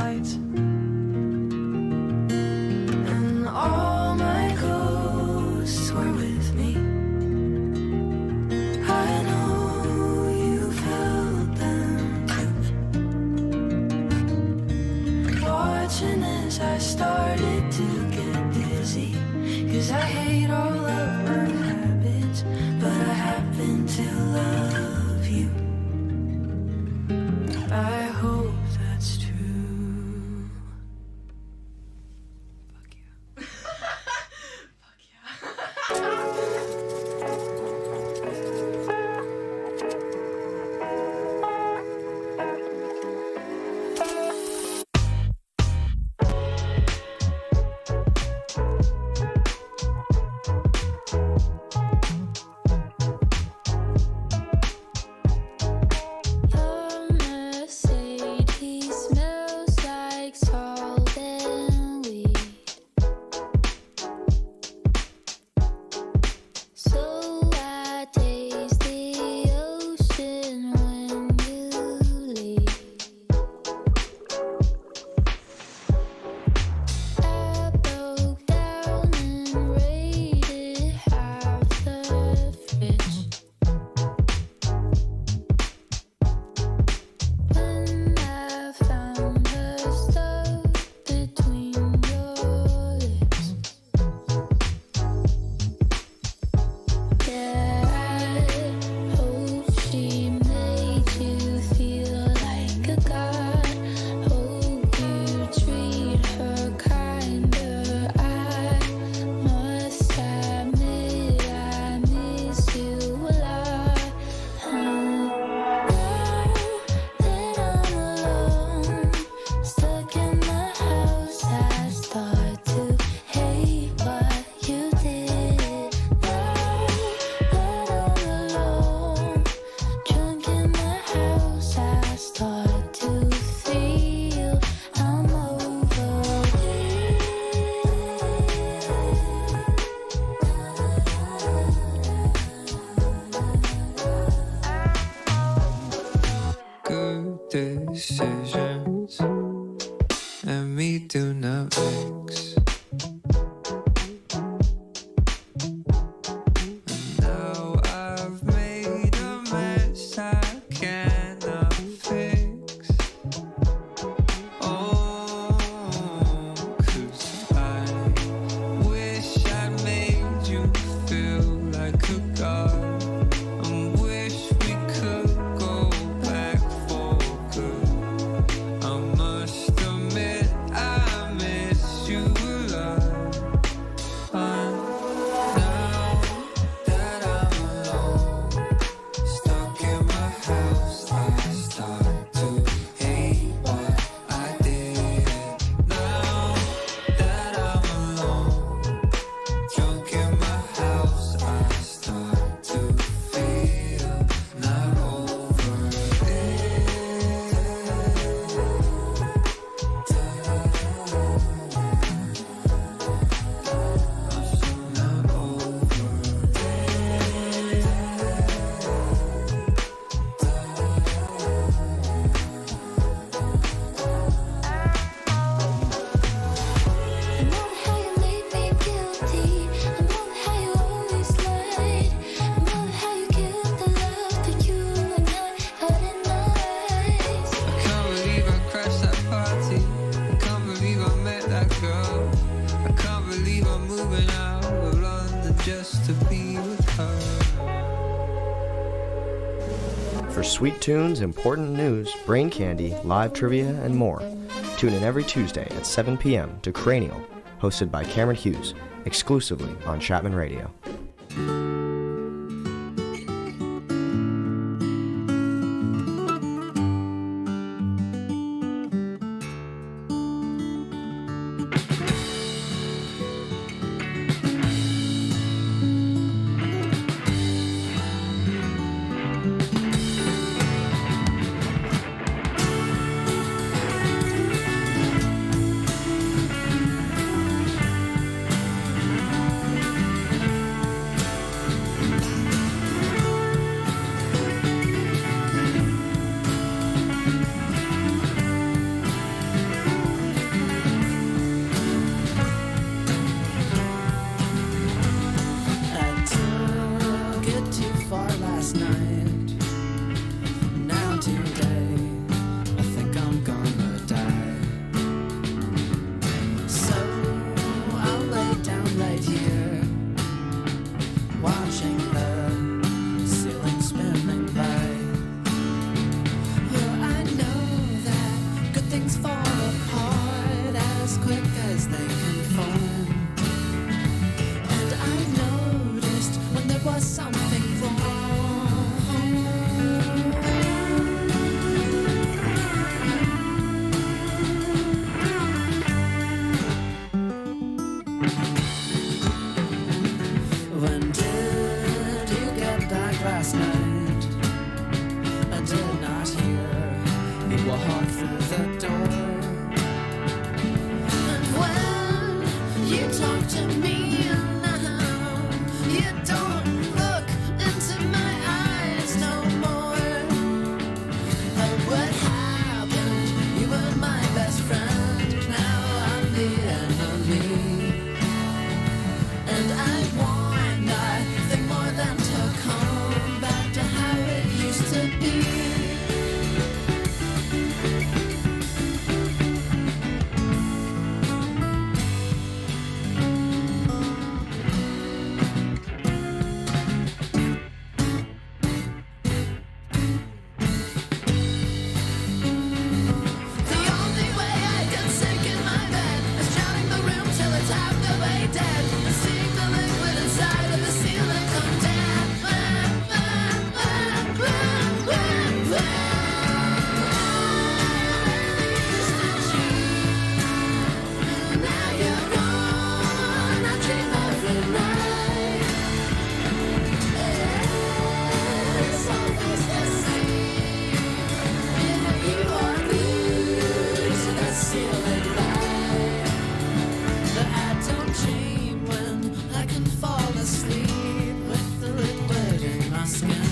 lights. And all my ghosts were with me. I know you felt them too. Watching as I started to get dizzy, 'cause I hate all of my habits, but I happen to love you. I hope that's true. Fuck yeah. Fuck yeah. The Mercedes smells like salt and weed. So I taste the ocean when you leave. I broke down and raided half the fridge. When I found her stuck between your lips. Yeah, I hope she made you feel like a god. Hope you treat her kinder. I must admit I miss you a lot. Now that I'm alone, stuck in my house, I start to hate what you did. Now that I'm alone, drunk in my house, I start to feel I'm over Good decisions and me do not mix. And now I've made a mess I cannot fix. Oh, 'cause I wish I made you feel like a god. And wish we could go back for good. I must admit I miss you a lot. But now that I'm alone, stuck in my house, I start to hate what I did. Now that I'm alone, drunk in my house, I start to feel not over it. Not I know how you made me guilty. I know how you always lied. I know how you killed the love that you and I had in eyes. I can't believe I crashed that party. I can't believe I met that girl. I can't believe I'm moving out of London just to be with her. For sweet tunes, important news, brain candy, live trivia, and more, tune in every Tuesday at 7 p.m. to Cranial, hosted by Cameron Hughes, exclusively on Chapman Radio. things fall apart as quick as they can form. And I noticed when there was something wrong. When did you get back last night? I did not hear you walk through the door. And when you talk to me now, you don't look into my eyes no more. Oh, what happened? You were my best friend, now I'm the enemy. And I want nothing more than to come back to how it used to be. The only way I can sink in my bed is drowning the room till it's half the way dead, and seeing the liquid inside of the ceiling come down. Now you're gone, I dream every night. It's always the same. If you are glued to the ceiling light, but I don't dream when I can fall asleep with the liquid in my skin.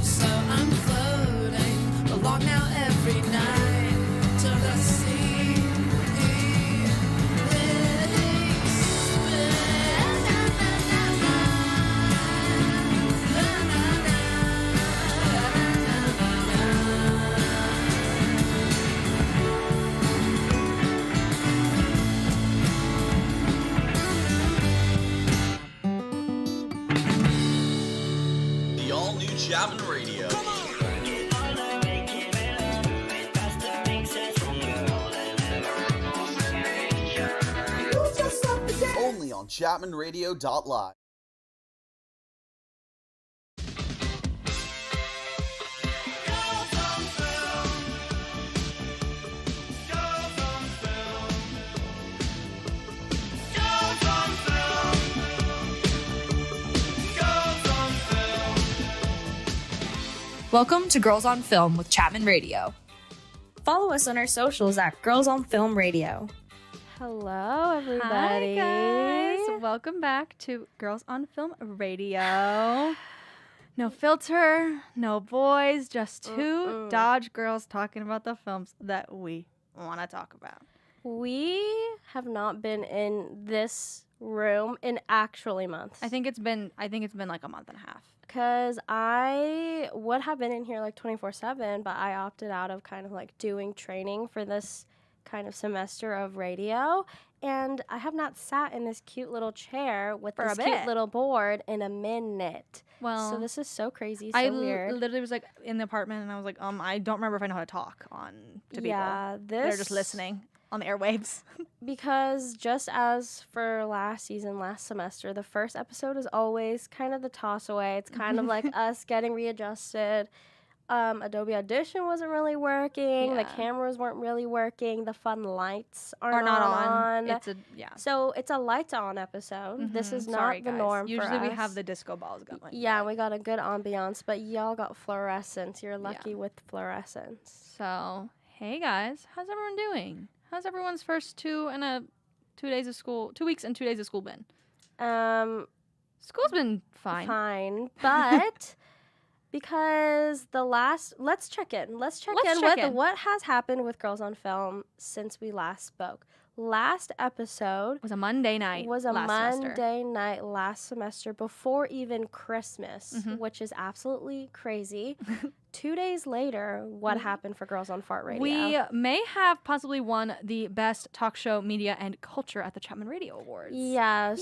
So I'm floating along now every night to the sea. The all-new Chapman Radio. Only on ChapmanRadio.live. Welcome to Girls on Film with Chapman Radio. Follow us on our socials at Girls on Film Radio. Hello, everybody. Hi, guys. Welcome back to Girls on Film Radio. No filter, no boys, just two Dodge girls talking about the films that we want to talk about. We have not been in this room in actually months. I think it's been like a month and a half. Because I would have been in here like 24/7, but I opted out of kind of like doing training for this kind of semester of radio. And I have not sat in this cute little chair with For a this cute bit. little board in a minute. Well, So this is so crazy, so I weird. literally was like in the apartment and I was like, I don't remember if I know how to talk to people. Yeah, They're just listening on the airwaves. Because just as for last semester, the first episode is always kind of the toss away. It's kind of like us getting readjusted. Adobe Audition wasn't really working. The Yeah. cameras weren't really working. The fun lights are not on. on. So it's a lights on episode. This is not Sorry, the guys. norm Usually for us. we have the disco balls going. Yeah, we got a good ambiance, but y'all got fluorescence. You're lucky with fluorescence. So, hey guys, how's everyone doing? How's everyone's first 2 weeks and 2 days of school been? School's been fine. But because let's check in. Let's check in. What has happened with Girls on Film since we last spoke. Last episode was a Monday night. Last semester before even Christmas, which is absolutely crazy. 2 days later, what happened for Girls on Fart Radio? We may have possibly won the best talk show media and culture at the Chapman Radio Awards. Yeah.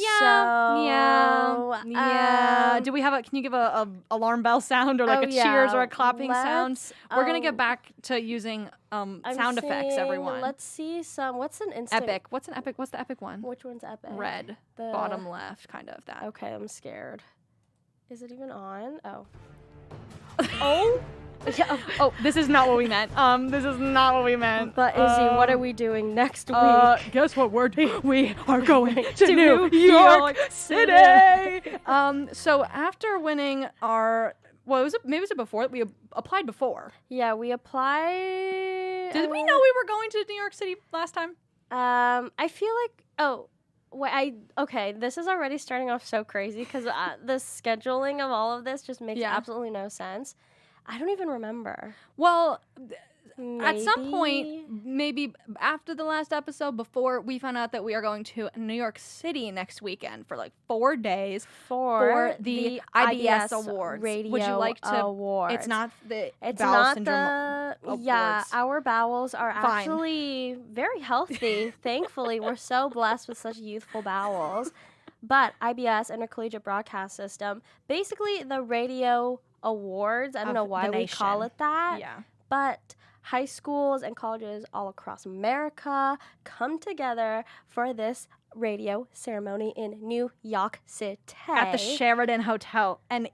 Do we have a? Can you give a alarm bell sound or like a cheers or a clapping sound? We're gonna get back to using sound effects. Everyone. Let's see some. What's an instant? Epic. What's an epic? What's the epic one? Which one's epic? Red. Bottom left, kind of that. Okay, I'm scared. Is it even on? Oh. Oh. Yeah. Oh, this is not what we meant. This is not what we meant. But Izzy, what are we doing next week? Guess what we are going to New York City. So after winning our, maybe was it before we applied before? Yeah, we applied. Did we know we were going to New York City last time? I feel like okay, this is already starting off so crazy because the scheduling of all of this just makes absolutely no sense. I don't even remember. Well, at some point, maybe after the last episode, before we found out that we are going to New York City next weekend for like 4 days for the IBS Awards. Radio Would you like to? Awards. It's not the it's bowel not syndrome awards. Yeah, our bowels are actually very healthy. Thankfully, we're so blessed with such youthful bowels. But IBS, Intercollegiate Broadcast System, basically the radio awards. I don't know why we call it that. Yeah. But high schools and colleges all across America come together for this radio ceremony in New York City at the Sheraton Hotel. And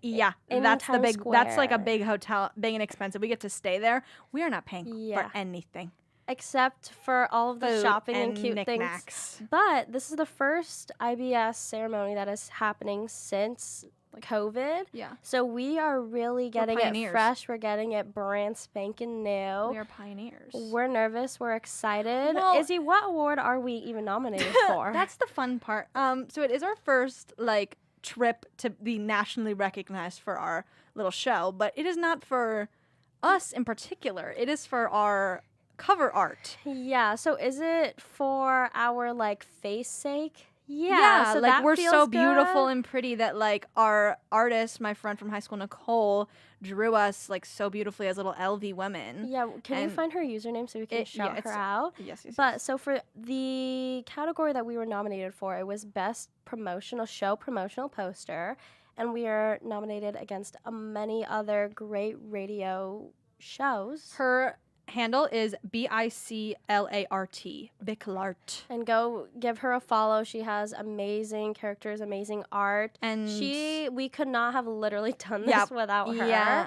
that's the big. Square. That's like a big hotel, big and expensive. We get to stay there. We are not paying for anything. Except for all of the Food shopping and cute knickknacks. things. But this is the first IBS ceremony that is happening since COVID. Yeah. So we are really getting it pioneers. fresh. We're getting it brand spanking new. We are pioneers. We're nervous. We're excited. Well, Izzy, what award are we even nominated for? That's the fun part. So it is our first trip to be nationally recognized for our little show, but it is not for us in particular. It is for our cover art. Yeah. So is it for our face sake? Yeah, so that we're feels so good. beautiful and pretty that our artist, my friend from high school, Nicole, drew us so beautifully as little LV women. Yeah, can you find her username so we can shout her out? Yes. But so for the category that we were nominated for, it was best promotional poster, and we are nominated against many other great radio shows. Her handle is BICLART, Biclart. And go give her a follow. She has amazing characters, amazing art. And we could not have literally done this without her. Yeah.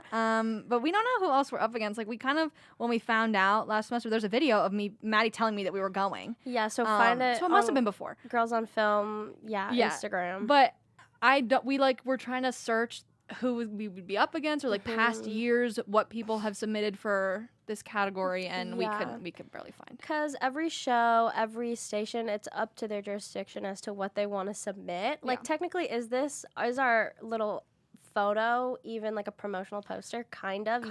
But we don't know who else we're up against. We kind of, when we found out last semester, there's a video of Maddie telling me that we were going. Yeah, so find it. So it must have been before. Girls on Film, Instagram. But we're trying to search who we would be up against or past years, what people have submitted for this category, and we could barely find. Because every show, every station, it's up to their jurisdiction as to what they want to submit. Technically, is our little photo even a promotional poster? Kind of.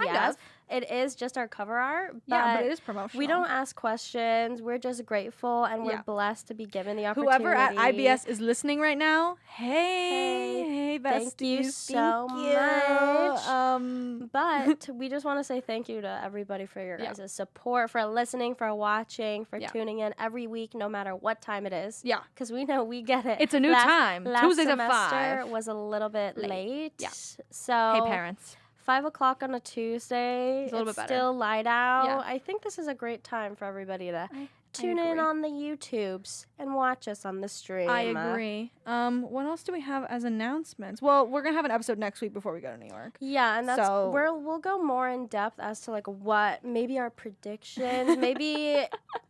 It is just our cover art. But it is promotional. We don't ask questions. We're just grateful, and we're blessed to be given the opportunity. Whoever at IBS is listening right now, hey, besties. Thank you so much. But we just want to say thank you to everybody for your guys' support, for listening, for watching, for tuning in every week, no matter what time it is. Yeah. Because we know we get it. It's a new time. Last Tuesdays at semester 5. was a little bit late. Yeah. So hey, parents. 5 o'clock on a Tuesday. It's a little bit better. Still light out. Yeah. I think this is a great time for everybody to tune agree. in on the YouTubes and watch us on the stream. I agree. What else do we have as announcements? Well, we're gonna have an episode next week before we go to New York. Yeah, and we'll go more in depth as to what maybe our predictions. Maybe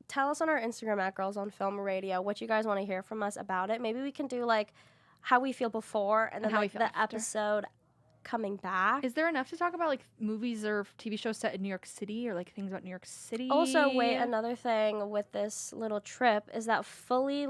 tell us on our Instagram at Girls on Film Radio what you guys want to hear from us about it. Maybe we can do how we feel before and then how we feel the after. episode coming back. Is there enough to talk about movies or TV shows set in New York City or things about New York City? Also, another thing with this little trip is that fully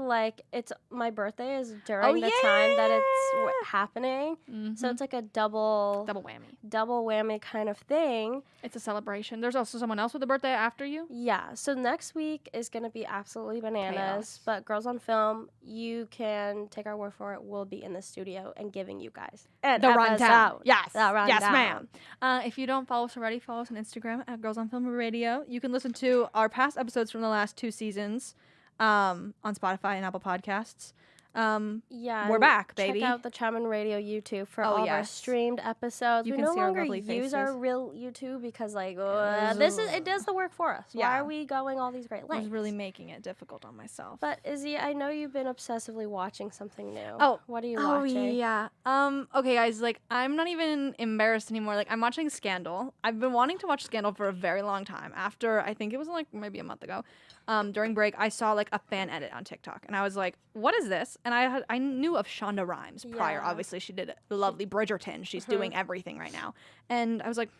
it's my birthday is during the time that it's happening. Mm-hmm. So it's a double whammy kind of thing. It's a celebration. There's also someone else with a birthday after you? Yeah. So next week is going to be absolutely bananas. Chaos. But Girls on Film, you can take our word for it. We'll be in the studio and giving you guys the rundown. Yes. that rundown. Yes, ma'am. If you don't follow us already, follow us on Instagram at Girls on Film Radio. You can listen to our past episodes from the last 2 seasons on Spotify and Apple Podcasts. Yeah, We're and back, baby. Check out the Chapman Radio YouTube for Oh, all of our yes. streamed episodes. You we can no see our longer lovely use our faces. real YouTube because it does the work for us. Yeah. Why are we going all these great I lengths? was really making it difficult on myself. But Izzy, I know you've been obsessively watching something new. Oh, what are you oh watching? yeah. Okay, guys. Like, I'm not even embarrassed anymore. Like, I'm watching Scandal. I've been wanting to watch Scandal for a very long time. After I think it was like maybe a month ago, during break, I saw like a fan edit on TikTok, and I was like, "What is this?" And I knew of Shonda Rhimes prior. Yeah. Obviously, she did the lovely Bridgerton. She's doing everything right now, and I was like,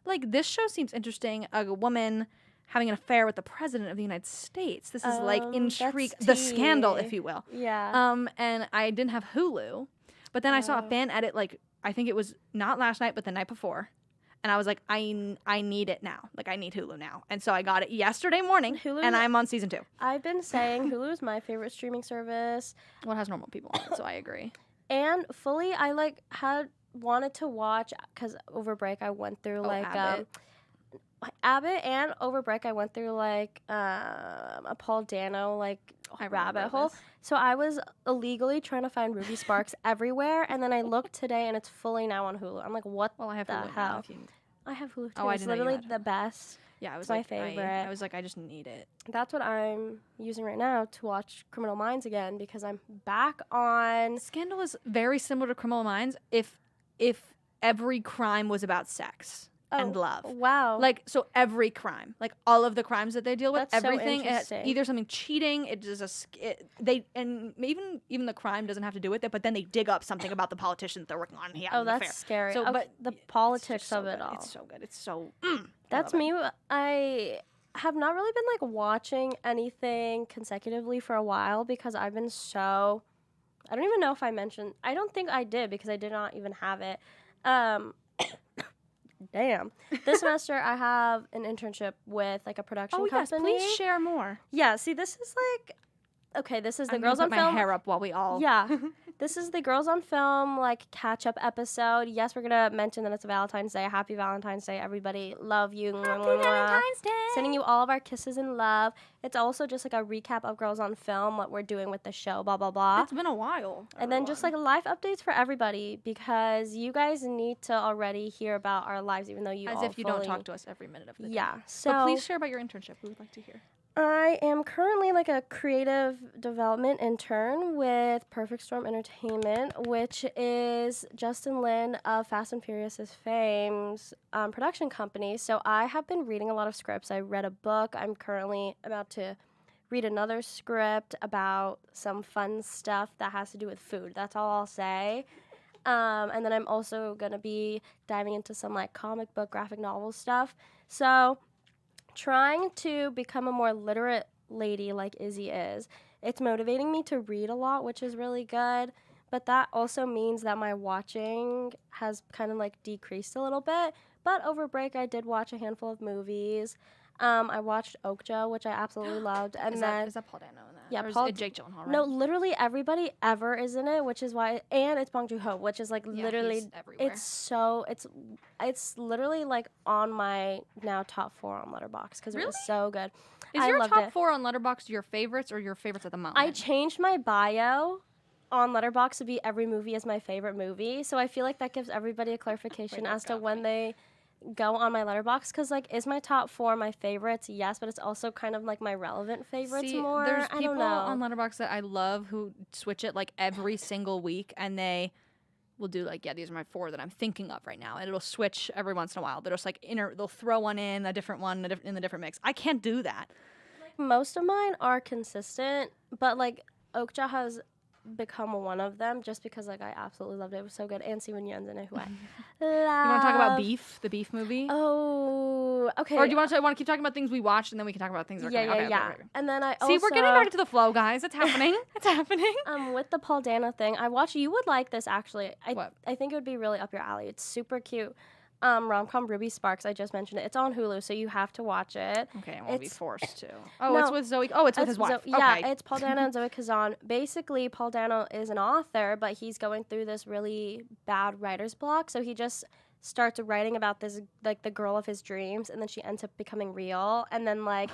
like this show seems interesting. A woman having an affair with the president of the United States. This is like intrigue, that's the scandal, tea. if you will. Yeah. And I didn't have Hulu, but then I saw a fan edit, like, I think it was not last night, but the night before. And I was like, I need it now. Like, I need Hulu now. And so I got it yesterday morning, Hulu- and I'm on season 2. I've been saying Hulu is my favorite streaming service. Well, it has normal people on it, so I agree. And fully, I like had wanted to watch because over break I went through Abbott, and over break I went through like a Paul Dano like rabbit hole. this. So I was illegally trying to find Ruby Sparks everywhere, and then I looked today and it's fully now on Hulu. I'm like, what Well, I have the Hulu now. hell? If you, I have Hulu too. Oh, I It's didn't know you literally had the best. yeah, I was my like, favorite. I was like, I just need it. That's what I'm using right now to watch Criminal Minds again because I'm back on. Scandal is very similar to Criminal Minds if every crime was about sex and love. Wow. Like, so every crime, like all of the crimes that they deal with, That's so everything, it's interesting. either something cheating, it is and even the crime doesn't have to do with it, but then they dig up something about the politicians they're working on. He had Oh, an that's affair. scary. So, Okay, but the it's politics just so of it good. all. It's so good. It's so. That's me. I have not really been like watching anything consecutively for a while because I've been so. I don't even know if I mentioned. I don't think I did because I did not even have it. Damn. This semester I have an internship with like a production Oh yes, company. please share more. Yeah. See, this is like. Okay, this is the I'm Girls gonna on put my Film. hair up while we all. Yeah. This is the Girls on Film like catch up episode. Yes, we're gonna mention that it's Valentine's Day. Happy Valentine's Day, everybody. Love you. Happy Valentine's Day. Sending you all of our kisses and love. It's also just like a recap of Girls on Film, what we're doing with the show, blah blah blah. It's been a while. And then just like live updates for everybody because you guys need to already hear about our lives, even though you as all if you don't fully- talk to us every minute of the day. Yeah. But So please share about your internship. We would like to hear. I am currently like a creative development intern with Perfect Storm Entertainment, which is Justin Lin of Fast and Furious' fame's production company. So I have been reading a lot of scripts. I read a book. I'm currently about to read another script about some fun stuff that has to do with food. That's all I'll say. And then I'm also going to be diving into some like comic book, graphic novel stuff. So trying to become a more literate lady like Izzy is. It's motivating me to read a lot, which is really good. But that also means that my watching has kind of like decreased a little bit. But over break, I did watch a handful of movies. I watched Okja, which I absolutely loved. And Is then that Paul Dano in that? Yeah, or is Paul it Jake Gyllenhaal, right? no, literally everybody ever is in it, which is why, and it's Bong Joon-ho, which is like Yeah, literally, he's everywhere. it's literally like on my now top 4 on Letterboxd because it was Really? so good. Is I your loved top it. 4 on Letterboxd your favorites or your favorites at the moment? I changed my bio on Letterboxd to be every movie is my favorite movie, so I feel like that gives everybody a clarification Wait, as to got when me. they go on my Letterboxd. Because like, is my top 4 my favorites? Yes, but it's also kind of like my relevant favorites See, more. There's I people don't know. on Letterboxd that I love who switch it like every single week, and they will do like, yeah, these are my 4 that I'm thinking of right now, and it'll switch every once in a while. They'll just like they'll throw one in, a different one in the different mix. I can't do that. Most of mine are consistent, but like Okja has become one of them just because like I absolutely loved it. It was so good. And Steven Yeun's in it, who I love. You want to talk about Beef, the Beef movie? Oh, okay. Or do you want to keep talking about things we watched, and then we can talk about things that are Yeah, coming? yeah, Okay, yeah. And then I See, also we're getting back to the flow, guys. It's happening. It's happening. with the Paul Dano thing, I watched. You would like this actually. What? I think it would be really up your alley. It's super cute. rom-com Ruby Sparks. I just mentioned it. It's on Hulu, so you have to watch it. Okay, I won't be It's- forced to. Oh, No, it's with Zoe. Oh, it's with his wife. Yeah, Okay. it's Paul Dano and Zoe Kazan. Basically, Paul Dano is an author, but he's going through this really bad writer's block. So he just starts writing about this, like the girl of his dreams, and then she ends up becoming real. And then like,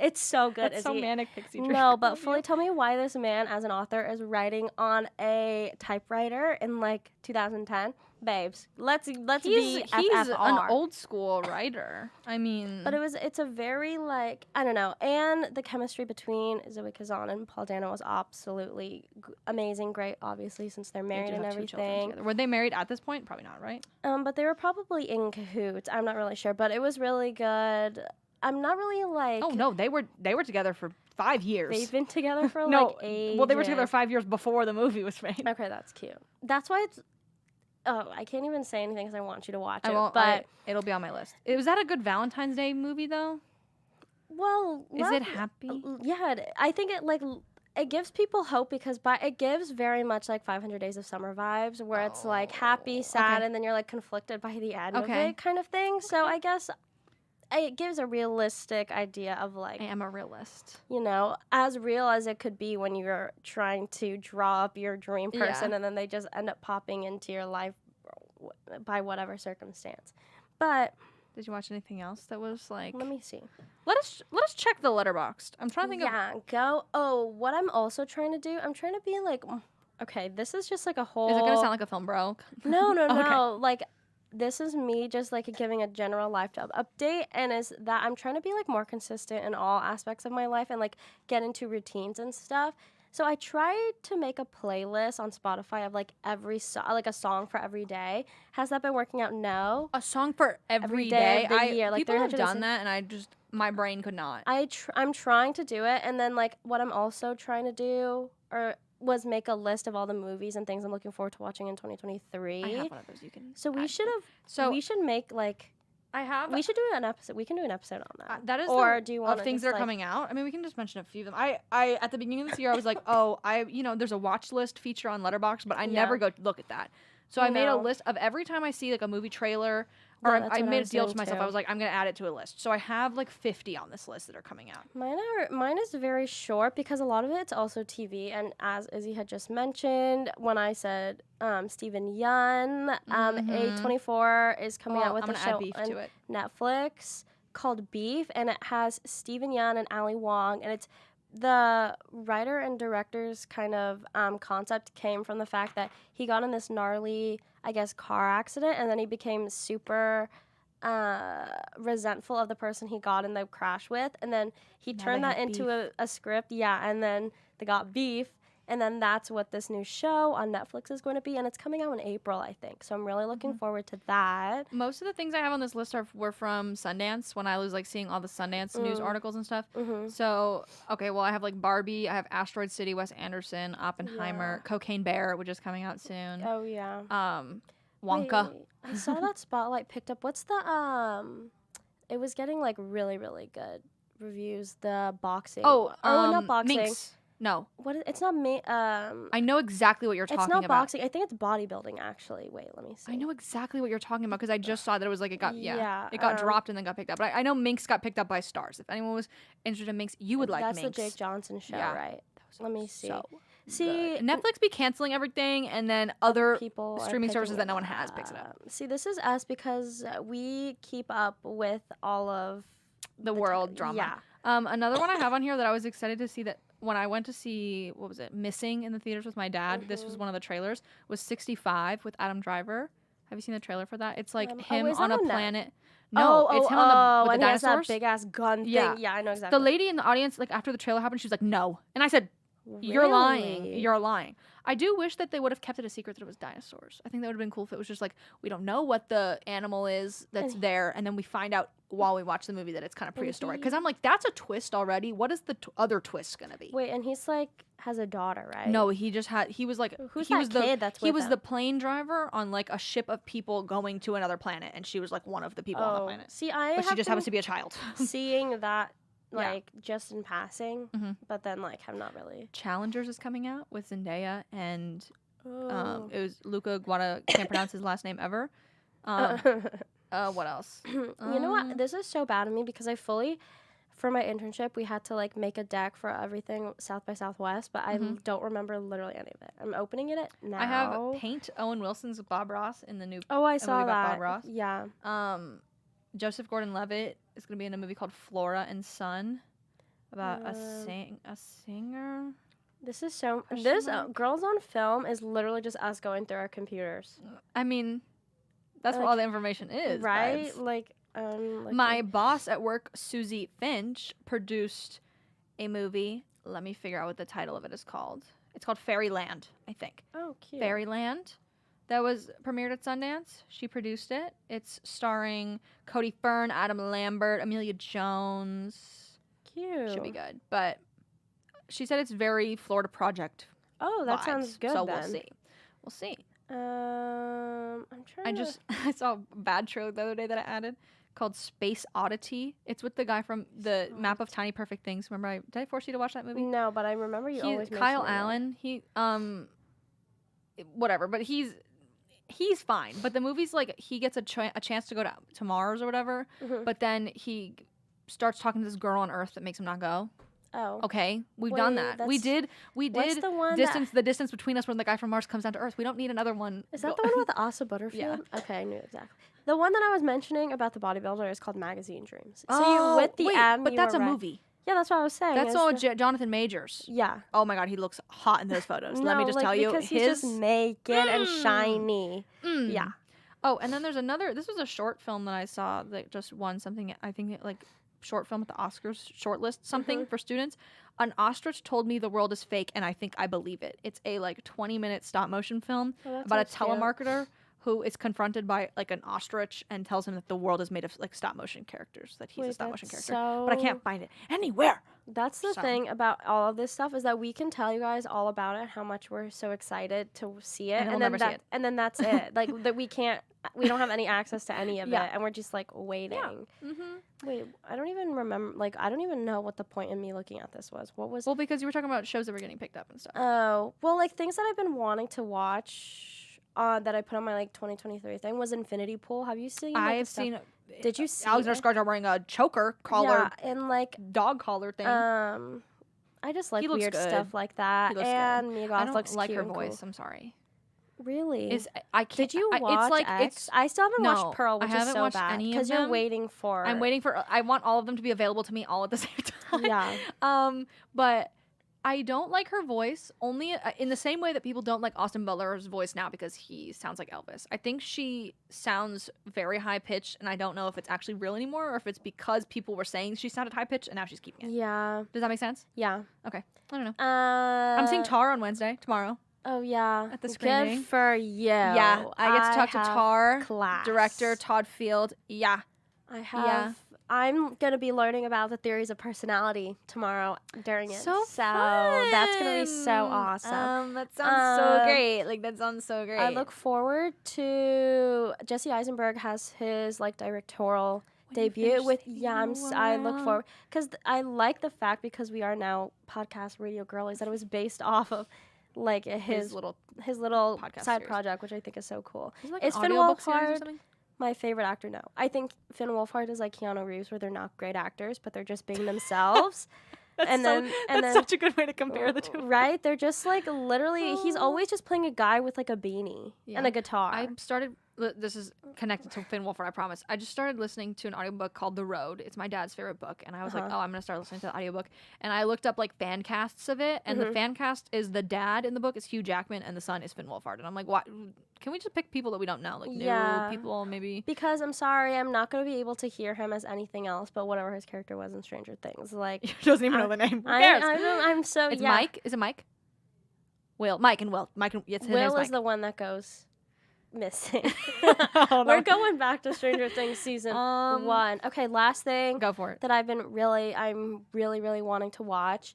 it's so good. That's so Izzy. manic pixie dream. No, but fully tell me why this man, as an author, is writing on a typewriter in like 2010. Babes, let's be He's an FFR. old school writer. I mean, But it's a very like, I don't know, and the chemistry between Zoe Kazan and Paul Dano was absolutely amazing, great, obviously, since they're they married do and have 2 children everything. together. Were they married at this point? Probably not, right? But they were probably in cahoots. I'm not really sure, but it was really good. I'm not really like. Oh no, they were together for 5 years. They've been together for no, like ages. well, they were together 5 years before the movie was made. Okay, that's cute. That's why it's. Oh, I can't even say anything because I want you to watch I it. won't, but it'll be on my list. Was that a good Valentine's Day movie though? well, Is it happy? Yeah, I think it like it gives people hope because it gives very much like 500 Days of Summer vibes, where it's like happy, sad, okay. and then you're like conflicted by the end of Okay. it, kind of thing. So I guess it gives a realistic idea of like I am a realist. as real as it could be when you're trying to draw up your dream person, Yeah. and then they just end up popping into your life by whatever circumstance. But Did you watch anything else that was like? let me see. Let us check the Letterboxd. I'm trying to think of. Yeah, go. Oh, what I'm also trying to do, I'm trying to be like, okay, this is just like a whole. Is it gonna sound like a film bro? No, no, Okay. no. Like, this is me just like giving a general life update, and is that I'm trying to be like more consistent in all aspects of my life and like get into routines and stuff. So I tried to make a playlist on Spotify of like like a song for every day. Has that been working out? No. A song for every day of the I year, like people have 360 done that, and I just my brain could not. I'm trying to do it, and then like what I'm also trying to do was make a list of all the movies and things I'm looking forward to watching in 2023. I have one of those. You can. So we add should to- have. So we should make like. I have. We should do an episode. We can do an episode on that. That is or the, do you of want things that are coming out. I mean, we can just mention a few of them. I at the beginning of this year, I was like, oh, there's a watch list feature on Letterboxd, but I never go look at that. So I made a No. list of every time I see like a movie trailer, Yeah, or that's I what I made a was deal doing to myself. too. I was like, I'm gonna add it to a list. So I have like 50 on this list that are coming out. Mine is very short because a lot of it's also TV, and as Izzy had just mentioned, when I said Stephen Yun, A24 is coming out with I'm a gonna show add beef on to it. Netflix called Beef, and it has Stephen Yun and Ali Wong, and it's the writer and director's kind of concept came from the fact that he got in this gnarly, I guess, car accident, and then he became super resentful of the person he got in the crash with, and then he Now turned they that have into a script, and then they got beef, and then that's what this new show on Netflix is going to be, and it's coming out in April, I think, so I'm really looking forward to that. Most of the things I have on this list were from Sundance when I was like seeing all the Sundance news articles and stuff. So okay, well I have like Barbie, I have Asteroid City, Wes Anderson, Oppenheimer, Cocaine Bear, which is coming out soon. Oh yeah. Wonka. Wait, I saw that Spotlight picked up. What's the It was getting like really really good reviews. The boxing. Not boxing. Minx. No, It's not me. I know exactly what you're talking It's not about. boxing. I think it's bodybuilding. Actually, wait, let me see. I know exactly what you're talking about because I just saw that it was like it got it got um, dropped and then got picked up. But I know Minx got picked up by Stars. If anyone was interested in Minx, you would like That's Minx. the Jake Johnson show, Yeah. right? Let me see. So See, good. Netflix be canceling everything, and then other people are streaming picking services it that no one has picks it up. See, this is us because we keep up with all of The world drama. Yeah. Another one I have on here that I was excited to see that when I went to see, what was it, Missing in the theaters with my dad, this was one of the trailers, was 65 with Adam Driver. Have you seen the trailer for that? It's like him is on that a on Net? planet. No, it's him on the, with and the he has that dinosaurs. big ass gun thing. Yeah. Yeah, I know exactly. The lady in the audience, like after the trailer happened, she was like, no. And I said, you're lying. Really? You're lying. I do wish that they would have kept it a secret that it was dinosaurs. I think that would have been cool if it was just like, we don't know what the animal is that's there, and then we find out while we watch the movie that it's kind of prehistoric. Because I'm like, that's a twist already. What is the other twist going to be? Wait, and he's like has a daughter, right? No, he was like, Who's he that was the kid that's he with was him? the plane driver on like a ship of people going to another planet, and she was like one of the people on the planet. See, I But she have just happens to be a child. seeing that Yeah. like just in passing, but then like I'm not really. Challengers is coming out with Zendaya and Oh. it was Luca Guada. Can't pronounce his last name ever. What else? You know what? This is so bad of me because for my internship, we had to like make a deck for everything South by Southwest, but I don't remember literally any of it. I'm opening it now. I have Paint Owen Wilson's Bob Ross in the new. Oh, I a saw movie about that. Bob Ross. Yeah. Joseph Gordon-Levitt is going to be in a movie called Flora and Son about a singer. This is so. Question This mark? Girls on Film is literally just us going through our computers, I mean, that's what Like, all the information is, right? vibes. Like, My boss at work, Susie Finch, produced a movie. Let me figure out what the title of it is called. It's called Fairyland, I think. Oh, cute. Fairyland. That was premiered at Sundance. She produced it. It's starring Cody Fern, Adam Lambert, Amelia Jones. Cute. Should be good. But she said it's very Florida Project. Oh, that vibes, sounds good. So then. we'll see. We'll see. I'm trying. I saw a bad trailer the other day that I added called Space Oddity. It's with the guy from the Map of Tiny Perfect Things. Remember, did I force you to watch that movie? No, but I remember you always. Kyle mentioning it. Allen. He whatever, but he's fine. But the movie's like he gets a chance to go to Mars or whatever, but then he starts talking to this girl on Earth that makes him not go. Oh. Okay, we've done Wait, that. We did. what's the one the distance between us when the guy from Mars comes down to Earth. We don't need another one. Is that the one with Asa Butterfield? Yeah. Okay, I knew exactly. The one that I was mentioning about the bodybuilder is called Magazine Dreams. So Oh, you with the wait, M, but you that's were a right. movie. Yeah, that's what I was saying. That's is all the- Jonathan Majors. Yeah. Oh my God, he looks hot in those photos. Let me No, just like, tell you, because he's just naked and shiny. Mm. Yeah. Oh, and then there's another. This was a short film that I saw that just won something. I think like short film at the Oscars shortlist something for students. An ostrich told me the world is fake, and I think I believe it. It's a like 20-minute stop motion film Oh, that about a sounds cute. telemarketer who is confronted by like an ostrich and tells him that the world is made of like stop motion characters. That he's a Wait, stop motion that's character, but I can't so- find it anywhere. That's the So. thing about all of this stuff is that we can tell you guys all about it, how much we're so excited to see it, And we'll then never see it. and then that's it. Like that we don't have any access to any of Yeah. it, and we're just like waiting. Mm-hmm. Wait, I don't even remember. Like I don't even know what the point in me looking at this was. What was? Well, because you were talking about shows that were getting picked up and stuff. Oh, well, like things that I've been wanting to watch that I put on my like 2023 thing was Infinity Pool. Have you seen? Like, the I've stuff- seen. Did you see Alexander it? Skarsgård wearing a choker collar, Yeah, and like dog collar thing? I just like He looks weird good. stuff like that. He looks good. And Mia I Goth don't looks like cute her and voice. cool. I'm sorry. Really? I can't. Did you I, watch it's like X? it's. I still haven't No, watched Pearl, I which haven't is so watched bad any of because you're them. waiting for. I'm waiting for. I want all of them to be available to me all at the same time. Yeah. But I don't like her voice. Only in the same way that people don't like Austin Butler's voice now because he sounds like Elvis. I think she sounds very high pitched, and I don't know if it's actually real anymore or if it's because people were saying she sounded high pitched and now she's keeping it. Yeah. Does that make sense? Yeah. Okay. I don't know. I'm I'm seeing Tar on Wednesday tomorrow. Oh yeah. At the Good screening. for you. Yeah, I get to talk to have Tar, class. director Todd Field. Yeah. I have. I'm gonna be learning about the theories of personality tomorrow during it. So that's gonna be so fun. awesome. That sounds so Um, great. Like that sounds so great. I look forward to Jesse Eisenberg has his like directorial debut with I look forward because I like the fact because we are now podcast radio girlies that it was based off of like his little podcast side series. project, which I think is so cool. Is it like Is an Finn audiobook series or Wolfhard something? my favorite actor? No, I think Finn Wolfhard is like Keanu Reeves, where they're not great actors, but they're just being themselves. That's such a good way to compare the two. Right? They're just like literally. He's always just playing a guy with like a beanie and a guitar. I started. This is connected to Finn Wolfhard, I promise. I just started listening to an audiobook called The Road. It's my dad's favorite book, and I was like, oh, I'm gonna start listening to the audiobook. And I looked up like fan casts of it, and the fan cast is the dad in the book is Hugh Jackman, and the son is Finn Wolfhard. And I'm like, what? Can we just pick people that we don't know, like new people, maybe? Because I'm sorry, I'm not going to be able to hear him as anything else but whatever his character was in Stranger Things. Like, He doesn't even know the name. Who cares? I'm so. It's yeah. Mike. Is it Mike? Mike and Will. Yes, his name's Will is Mike. the one that goes missing. Oh, no. We're going back to Stranger Things season 1. Okay, last thing. Go for it. That I'm really wanting to watch.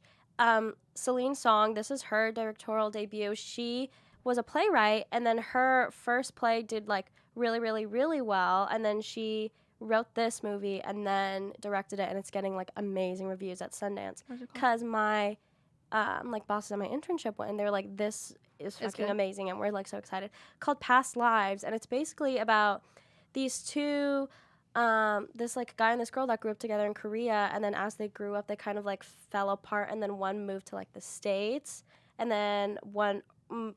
Celine Song. This is her directorial debut. She was a playwright, and then her first play did like really well, and then she wrote this movie and then directed it, and it's getting like amazing reviews at Sundance. Because my like bosses at my internship went, and they were like, "This is fucking good. amazing," and we're like so excited. Called Past Lives, and it's basically about these two, this like guy and this girl that grew up together in Korea, and then as they grew up, they kind of like fell apart, and then one moved to like the States, and then one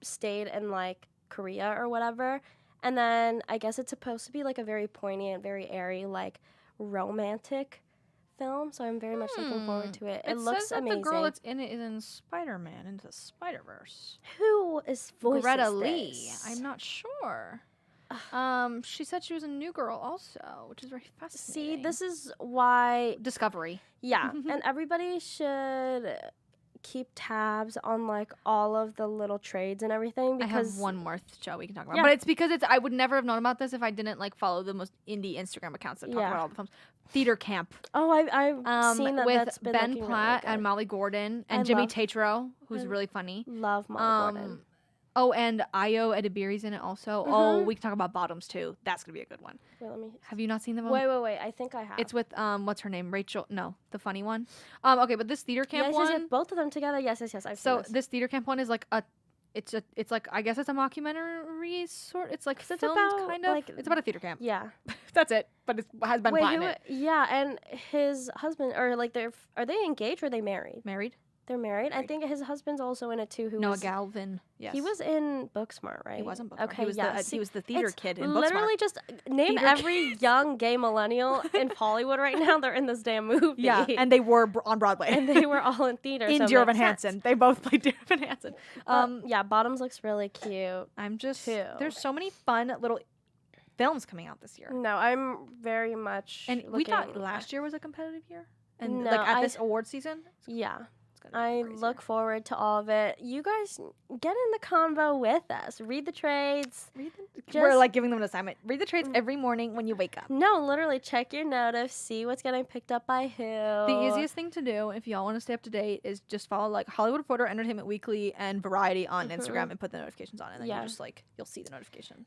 stayed in like Korea or whatever. And then I guess it's supposed to be like a very poignant, very airy, like romantic film. So I'm very much looking forward to it. It looks says that amazing. the girl that's in it is in Spider-Man Into the Spider-Verse. Who is voices Greta Lee. this? I'm not sure. She said she was a New Girl also, which is very fascinating. See, this is why. Discovery. Yeah, and everybody should keep tabs on like all of the little trades and everything, I because have one more show we can talk about, Yeah. but it's because I would never have known about this if I didn't like follow the most indie Instagram accounts that talk Yeah. about all the films. Theater Camp. oh, I've seen that. With That's been Ben looking Platt really and good. Molly Gordon I and Jimmy love- Tatro, who's I really funny. Love Molly Gordon. Oh, and Ayo Edebiri's in it also. Oh, we can talk about Bottoms too. That's gonna be a good one. Wait, let me. Have you not seen the Wait. I think I have. It's with what's her name? Rachel. No, the funny one. Okay, but this theater camp yes, one. yes, both of them together. Yes. I've So seen this. this theater camp one is like it's like I guess it's a mockumentary sort. It's like 'Cause it's filmed about, kind of. like, It's about a theater camp. Yeah. That's it. But it has Ben Wait, Platt in who? it. Yeah, and his husband, or like are they engaged or are they married? Married. They're married. I think his husband's also in it too. Who Noah was, Galvin. Yes. He was in Booksmart, right? He was in Booksmart. Okay, He was yeah. he was the theater it's kid in literally Booksmart. just name Theater every young gay millennial in Hollywood right now. They're in this damn movie. Yeah, and they were on Broadway. and they were all in theater. in so it Dear Evan makes sense. Hansen. They both played Dear Evan Hansen. Yeah, Bottoms looks really cute. I'm just too. there's so many fun little films coming out this year. No, I'm very much. And we thought looking- last year was a competitive year. And No, like at I- this award season, Yeah. it's gonna be I crazier. look forward to all of it. You guys get in the convo with us. Read the trades. Read them. Just- We're like giving them an assignment. Read the trades every morning when you wake up. No, literally check your notice, see what's getting picked up by who. The easiest thing to do if y'all want to stay up to date is just follow like Hollywood Reporter, Entertainment Weekly, and Variety on Instagram and put the notifications on, and then Yeah. you just like you'll see the notification.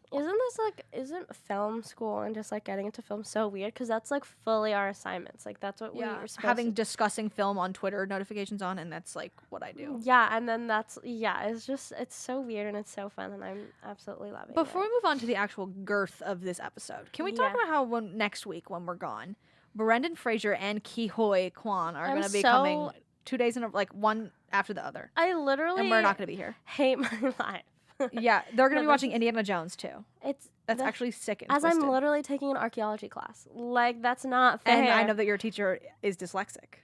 Isn't film school and just like getting into film so weird? Because that's like fully our assignments. Like that's what we were supposed having to. discussing film on Twitter notifications on, and that's like what I do. Yeah, and then it's so weird and it's so fun, and I'm absolutely loving Before it. we move on to the actual girth of this episode, can we talk Yeah. about how next week when we're gone, Brendan Fraser and Ki Hoi Kwan are I'm going to be so- coming 2 days in like one after the other, I literally and we're not going to be here. hate my life. Yeah, they're going to No, be this watching Indiana Jones too. It's That's the- actually sick and as twisted. I'm literally taking an archaeology class. Like that's not fair. And I know that your teacher is dyslexic.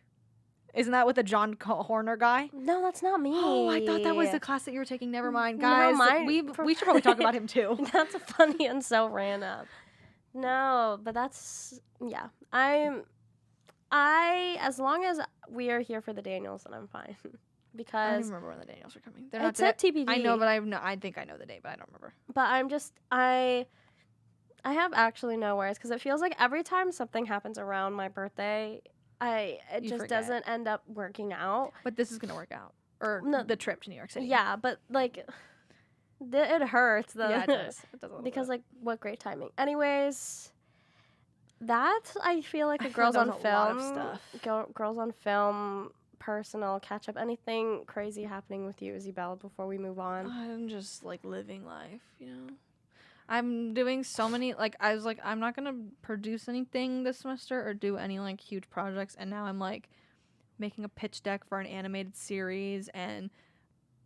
Isn't that with the John Horner guy? No, that's not me. Oh, I thought that was the class that you were taking. Never mind, No, guys. mine- we should probably talk about him too. That's funny and so random. No, but that's yeah. As long as we are here for the Daniels, then I'm fine. I don't Because even remember when the Daniels are coming. They're it not said today. TBD. I know, but I think I know the date, but I don't remember. but I have actually no worries because it feels like every time something happens around my birthday, it You just forget. doesn't end up working out. But this is gonna work out, or No. the trip to New York City. Yeah, but like it hurts though. yeah, it does. It does a little Because bit. like what great timing. Anyways, that I feel like I a feel girls like on that was a lot of film stuff. Girls on film personal catch up. Anything crazy happening with you, Isabel, before we move on? I'm just like living life, you know. I'm doing so many like I was like I'm not gonna produce anything this semester or do any like huge projects, and now I'm like making a pitch deck for an animated series and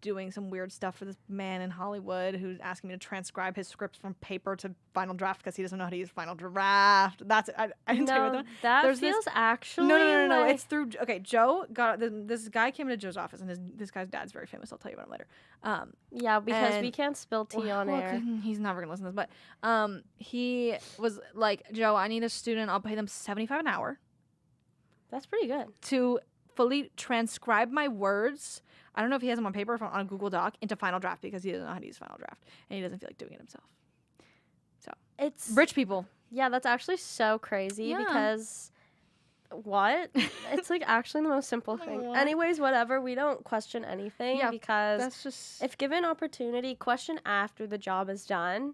doing some weird stuff for this man in Hollywood who's asking me to transcribe his scripts from paper to Final Draft because he doesn't know how to use Final Draft. That's it. I didn't tell you about No, that. that There's this- feels actually No. like- It's through. Okay, Joe got this guy came into Joe's office, and this guy's dad's very famous. I'll tell you about him later. yeah, because we and- can't spill tea on Well, air. he's never gonna listen to this, but he was like, Joe, I need a student. I'll pay them $75 an hour That's pretty good. to fully transcribe my words. I don't know if he has them on paper or on a Google Doc into Final Draft because he doesn't know how to use Final Draft and he doesn't feel like doing it himself. So It's rich people. yeah, that's actually so crazy Yeah. because what? It's like actually the most simple thing. What? Anyways, whatever. We don't question anything Yeah, because That's just if given opportunity, question after the job is done.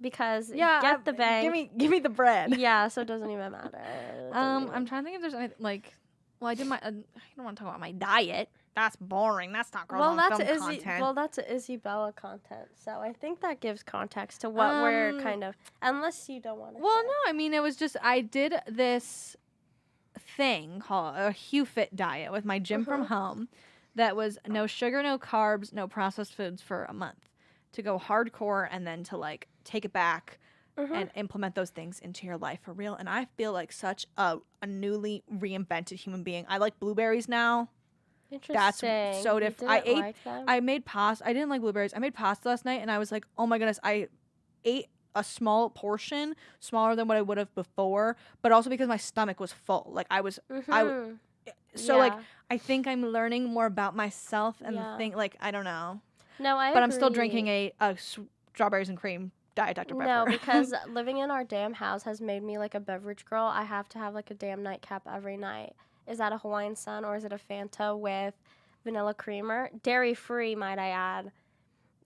Because yeah. get the bank. Give me the bread. Yeah, so it doesn't even matter. It doesn't I'm even- trying to think if there's anything like Well, I did my. I don't want to talk about my diet. That's boring. That's not girls Well, on that's film Izzy. content. Well, that's Isabella content. So I think that gives context to what we're kind of. Unless you don't want to. Well, no, I mean, it was just I did this thing called a Hugh Fit diet with my gym from home that was no sugar, no carbs, no processed foods for a month to go hardcore and then to like take it back and implement those things into your life for real. And I feel like such a newly reinvented human being. I like blueberries now. That's Interesting. so You different. I didn't ate. like them? I made pasta. I didn't like blueberries. I made pasta last night, and I was like, "Oh my goodness!" I ate a small portion, smaller than what I would have before, but also because my stomach was full. Like I was, so like Yeah. I think I'm learning more about myself and Yeah. think like I don't know, No, I. but I'm still agree. drinking a strawberries and cream Diet Dr Pepper. No, because living in our damn house has made me like a beverage girl. I have to have like a damn nightcap every night. Is that a Hawaiian Sun or is it a Fanta with vanilla creamer? Dairy free, might I add.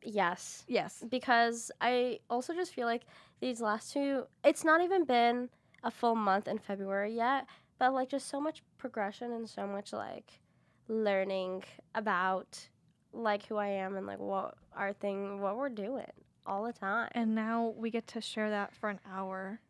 Yes. yes, Because I also just feel like these last two, it's not even been a full month in February yet, but like just so much progression and so much like learning about like who I am and like what we're doing all the time. and now we get to share that for an hour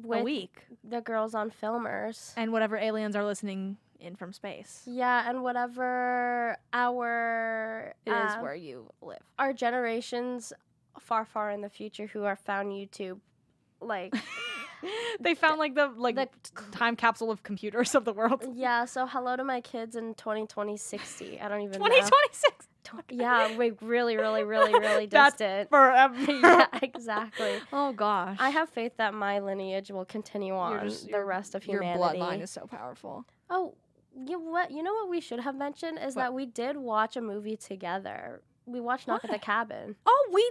With a week, the girls on Filmers. and whatever aliens are listening in from space Yeah, and whatever our is where you live. our generations far, far in the future who are found YouTube, like They found like the time capsule of computers of the world. yeah. So hello to my kids in 2060. I don't even know. 2026. Yeah, we really, really, really, really That's distant. forever. Yeah, exactly. Oh gosh. I have faith that my lineage will continue on the rest of your humanity. bloodline is so powerful. Oh, you what? You know what we should have mentioned is that we did watch a movie together. We watched Knock at the Cabin. Oh, we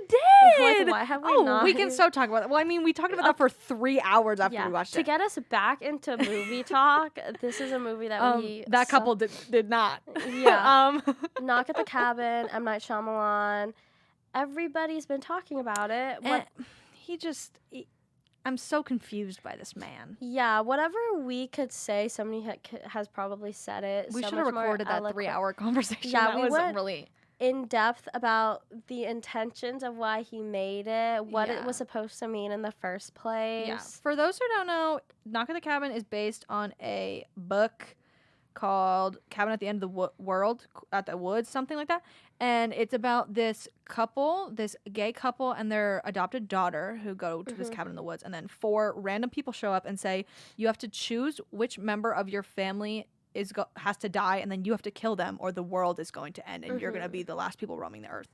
Like, did. why have we oh, not? we can so talk about that. Well, I mean, we talked about that for 3 hours after Yeah, we watched to it. get us back into movie talk, this is a movie that we that saw- couple did not. Yeah. Knock at the Cabin, M. Night Shyamalan. Everybody's been talking about it. And I'm so confused by this man. Yeah, whatever we could say, somebody has probably said it. We so should have much more recorded that eloquent- 3-hour conversation. Yeah, that we wasn't went really. in depth about the intentions of why he made it, what it Yeah. was supposed to mean in the first place. Yeah. For those who don't know, Knock at the Cabin is based on a book called Cabin at the End of the World, at the Woods, something like that. And it's about this couple, this gay couple, and their adopted daughter who go to this cabin in the woods. And then 4 random people show up and say, you have to choose which member of your family has to die, and then you have to kill them, or the world is going to end, and you're going to be the last people roaming the earth.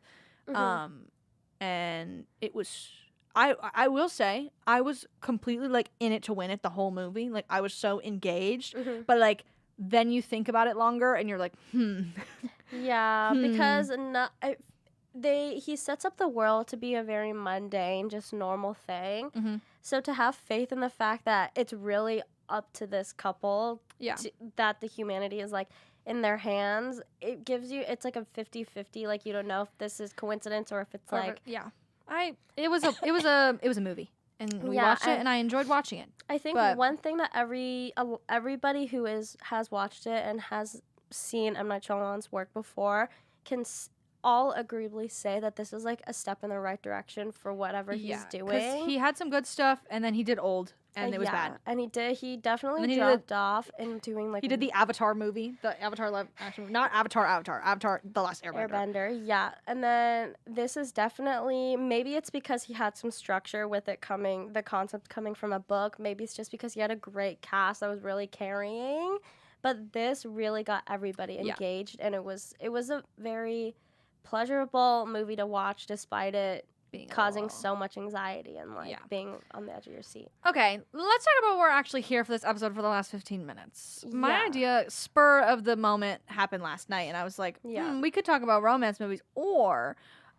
And it was, I will say, I was completely like in it to win it the whole movie. Like I was so engaged, but like then you think about it longer, and you're like, Yeah, because he sets up the world to be a very mundane, just normal thing. So to have faith in the fact that it's really up to this couple, Yeah. that the humanity is like in their hands, it gives you, it's like a 50-50. Like you don't know if this is coincidence or if it's like. yeah. It was a movie, and we Yeah, watched it, and I enjoyed watching it. I think But- one thing that everybody who has watched it and has seen M. Night Shyamalan's work before can all agreeably say that this is like a step in the right direction for whatever he's 'cause doing. he had some good stuff, and then he did Old, and it was bad. And he definitely And then he dropped off in doing like He did the Avatar movie, the Avatar live action movie. Not Avatar, The Last Airbender. Airbender, yeah. And then this is definitely, maybe it's because he had some structure with it coming, the concept coming from a book. Maybe it's just because he had a great cast that was really carrying. But this really got everybody engaged, and it was a very pleasurable movie to watch, despite it Being a causing little- so much anxiety and like Yeah. being on the edge of your seat. Okay, let's talk about what we're actually here for this episode for the last 15 minutes. My Yeah. idea, spur of the moment, happened last night, and I was like, we could talk about romance movies, or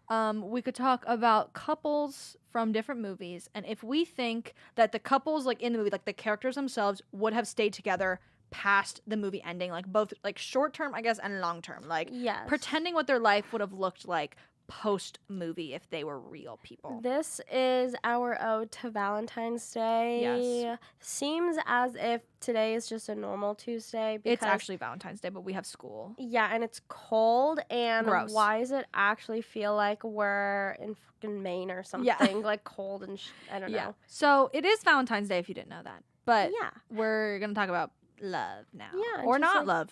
we could talk about couples from different movies, and if we think that the couples like in the movie, like the characters themselves, would have stayed together past the movie ending, like both like short term, I guess, and long term, like Yes. pretending what their life would have looked like post movie if they were real people. This is our ode to Valentine's Day. Yes. Seems as if today is just a normal Tuesday. Because, It's actually Valentine's Day, but we have school. Yeah, and it's cold. And Gross. why does it actually feel like we're in fucking Maine or something? Like cold and I don't know. So it is Valentine's Day if you didn't know that. But Yeah. we're going to talk about love now. Yeah, Or just not like- love.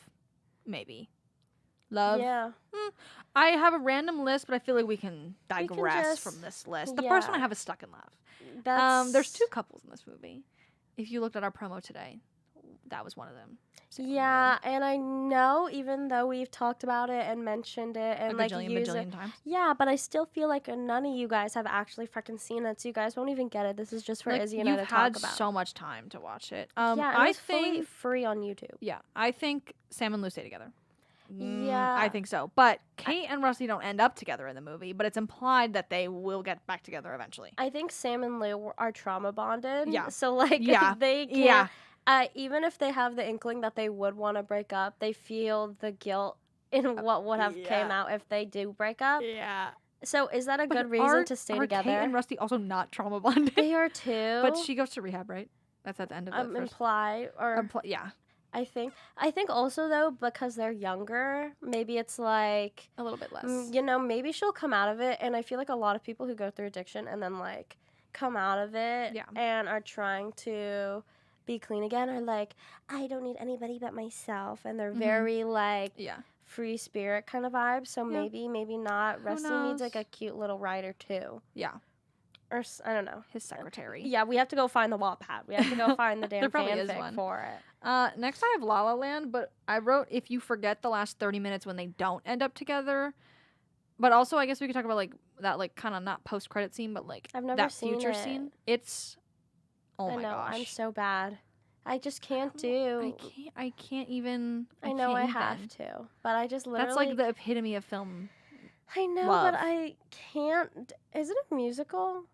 Maybe. Love. Yeah. I have a random list, but I feel like we can digress just- from this list. The first one I yeah. have is Stuck in Love. That's There's 2 couples in this movie. If you looked at our promo today, that was one of them. Yeah, and I know even though we've talked about it and mentioned it and A like bajillion, used bajillion it, times. yeah, but I still feel like none of you guys have actually freaking seen it, so you guys won't even get it. This is just for Like, Izzy and I you've to had talk about. so much time to watch it. yeah, and I it's fully think free on YouTube. I think Sam and Lou stay together. Yeah. I think so. But Kate and Rusty don't end up together in the movie, but it's implied that they will get back together eventually. I think Sam and Lou are trauma bonded. Yeah. So like Yeah. they can't, Yeah. even if they have the inkling that they would want to break up, they feel the guilt in what would have came out if they do break up. Yeah. So is that a But good reason are- to stay are together? Kate and Rusty also not trauma bonded? They are too. But she goes to rehab, right? That's at the end of the first. imply or Yeah, I think also though because they're younger, maybe it's like a little bit less. maybe she'll come out of it, and I feel like a lot of people who go through addiction and then like come out of it and are trying to be clean again are like, I don't need anybody but myself, and they're very like free spirit kind of vibe. So maybe not. Rusty needs like knows? a cute little writer too, Yeah, or I don't know. his secretary. Yeah, we have to go find the Wattpad. We have to go find the damn There probably is fanfic one. for it. Next I have La La Land, but I wrote if you forget the last 30 minutes when they don't end up together. But also I guess we could talk about like that like kind of not post credit scene, but like I've never that seen future it. scene. It's oh I my know, gosh. I'm so bad. I just can't I do. can't even. I know I can't have even. to, but I just literally. That's like the epitome of film. I know, love. but I can't. Is it a musical?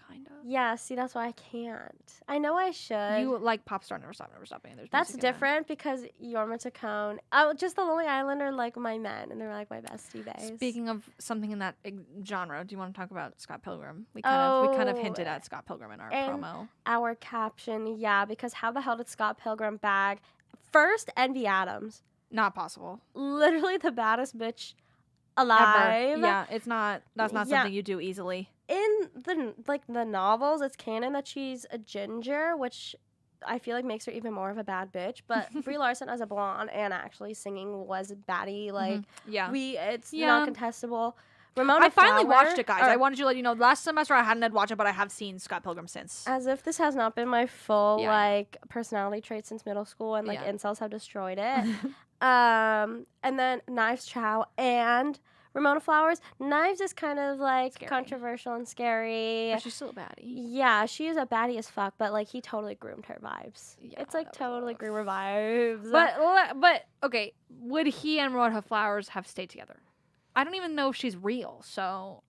Kind of. Yeah. See, that's why I can't. I know I should. You like Pop Star Never Stop Never Stopping. There's That's music in there. different because Yorma Tacone. Oh, just the Lonely Island are like my men, and they're like my bestie baes. Speaking of something in that genre, do you want to talk about Scott Pilgrim? We kind of hinted at Scott Pilgrim in our and promo. Our caption, yeah, because how the hell did Scott Pilgrim bag first Envy Adams? Not possible. Literally the baddest bitch Ever. alive. Yeah, it's not. That's not Yeah. something you do easily. In the novels, it's canon that she's a ginger, which I feel like makes her even more of a bad bitch. But Brie Larson as a blonde and actually singing was baddie. Like Yeah. it's Yeah. not contestable. Ramona I finally Flower- watched it, guys. or- I wanted to let you know. Last semester I hadn't had watched it, but I have seen Scott Pilgrim since. as if this has not been my full Yeah. like personality trait since middle school, and like Yeah. incels have destroyed it. And then Knives Chow and Ramona Flowers. Knives is kind of like Scary. controversial and scary. But she's still a baddie. Yeah, she is a baddie as fuck, but like he totally groomed her vibes. Yeah, It's like that was totally rough. groomer vibes. But okay, would he and Ramona Flowers have stayed together? I don't even know if she's real. So,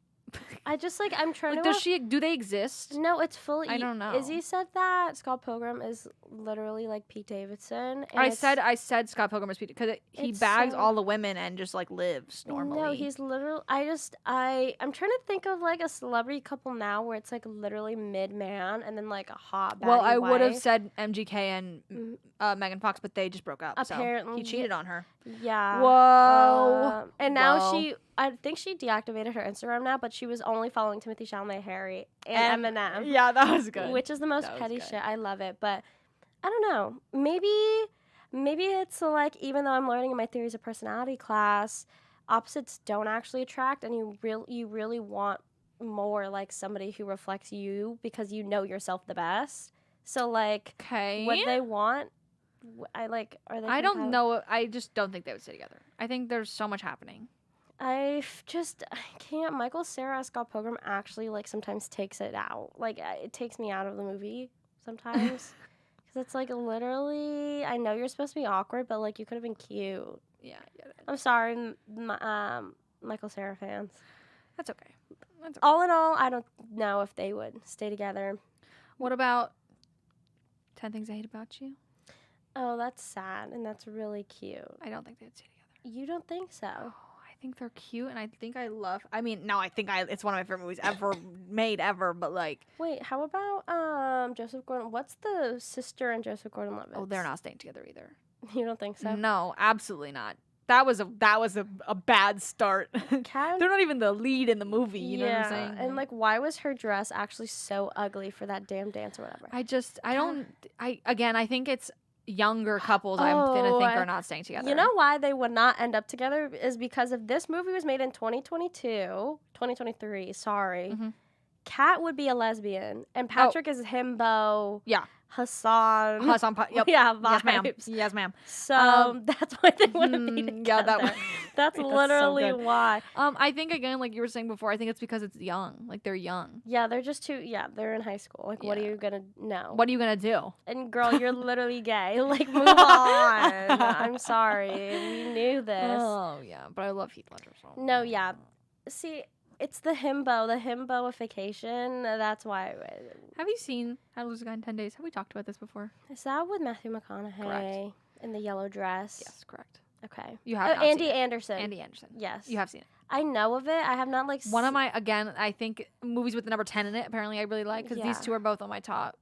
I just like I'm trying like, to. do they exist? No, it's fully. I don't know. Izzy said that Scott Pilgrim is literally like Pete Davidson. And I it's- said Scott Pilgrim is because he It's bags so- all the women and just like lives normally. No, he's literally. I'm trying to think of like a celebrity couple now where it's like literally mid man and then like a hot. Well, baddie I would have wife. said MGK and Mhm. Megan Fox, but they just broke up. Apparently, so he cheated on her. Yeah. Whoa. And now Whoa. I think she deactivated her Instagram now, but she was only following Timothy Chalamet, Harry, and Eminem. Yeah, that was good. Which is the most That was petty good. shit. I love it, but I don't know. Maybe it's like even though I'm learning in my theories of personality class, opposites don't actually attract, and you really want more like somebody who reflects you because you know yourself the best. So like, Okay. what they want, are they? I don't know. I just don't think they would stay together. I think there's so much happening. I can't. Michael Cera as Scott Pilgrim actually like sometimes takes it out. Like it takes me out of the movie sometimes because it's like literally. I know you're supposed to be awkward, but like you could have been cute. Yeah, I get it. I'm sorry, Michael Cera fans. That's okay. That's okay. All in all, I don't know if they would stay together. What about 10 Things I Hate About You? Oh, that's sad and that's really cute. I don't think they'd stay together. You don't think so? Oh, I think they're cute, and I think I love. I mean, no, it's one of my favorite movies ever made ever. But like, Wait, how about Joseph Gordon? What's the sister and Joseph Gordon-Levitt? oh, they're not staying together either. You don't think so? No, absolutely not. That was a bad start. Cat. They're not even the lead in the movie. You know what I'm saying? And like, why was her dress actually so ugly for that damn dance or whatever? I think it's younger couples I'm gonna think are not staying together. You know why they would not end up together is because if this movie was made in 2023, sorry, Kat would be a lesbian and Patrick is himbo. Yeah. Hassan. Yep. Yeah, Yes, ma'am. vibes. Yes, ma'am. So that's why they wouldn't be together. Yeah, that's so literally good. why. I think again, like you were saying before, I think it's because it's young. Like they're young. Yeah, they're just too. Yeah, they're in high school. Like, what are you gonna know? What are you gonna do? And girl, you're literally gay. Like, move on. I'm sorry, we knew this. Oh yeah, but I love Heath Ledger so. No, yeah. See, it's the himboification. That's why. Have you seen How to Lose a Guy in 10 Days? Have we talked about this before? Is that with Matthew McConaughey Correct. in the yellow dress? Yes, correct. Okay. You have not Andy seen it. Anderson. Andy Anderson. Yes. You have seen it. I know of it. I have not like. One of my I think movies with the number 10 in it. Apparently, I really like because these two are both on my top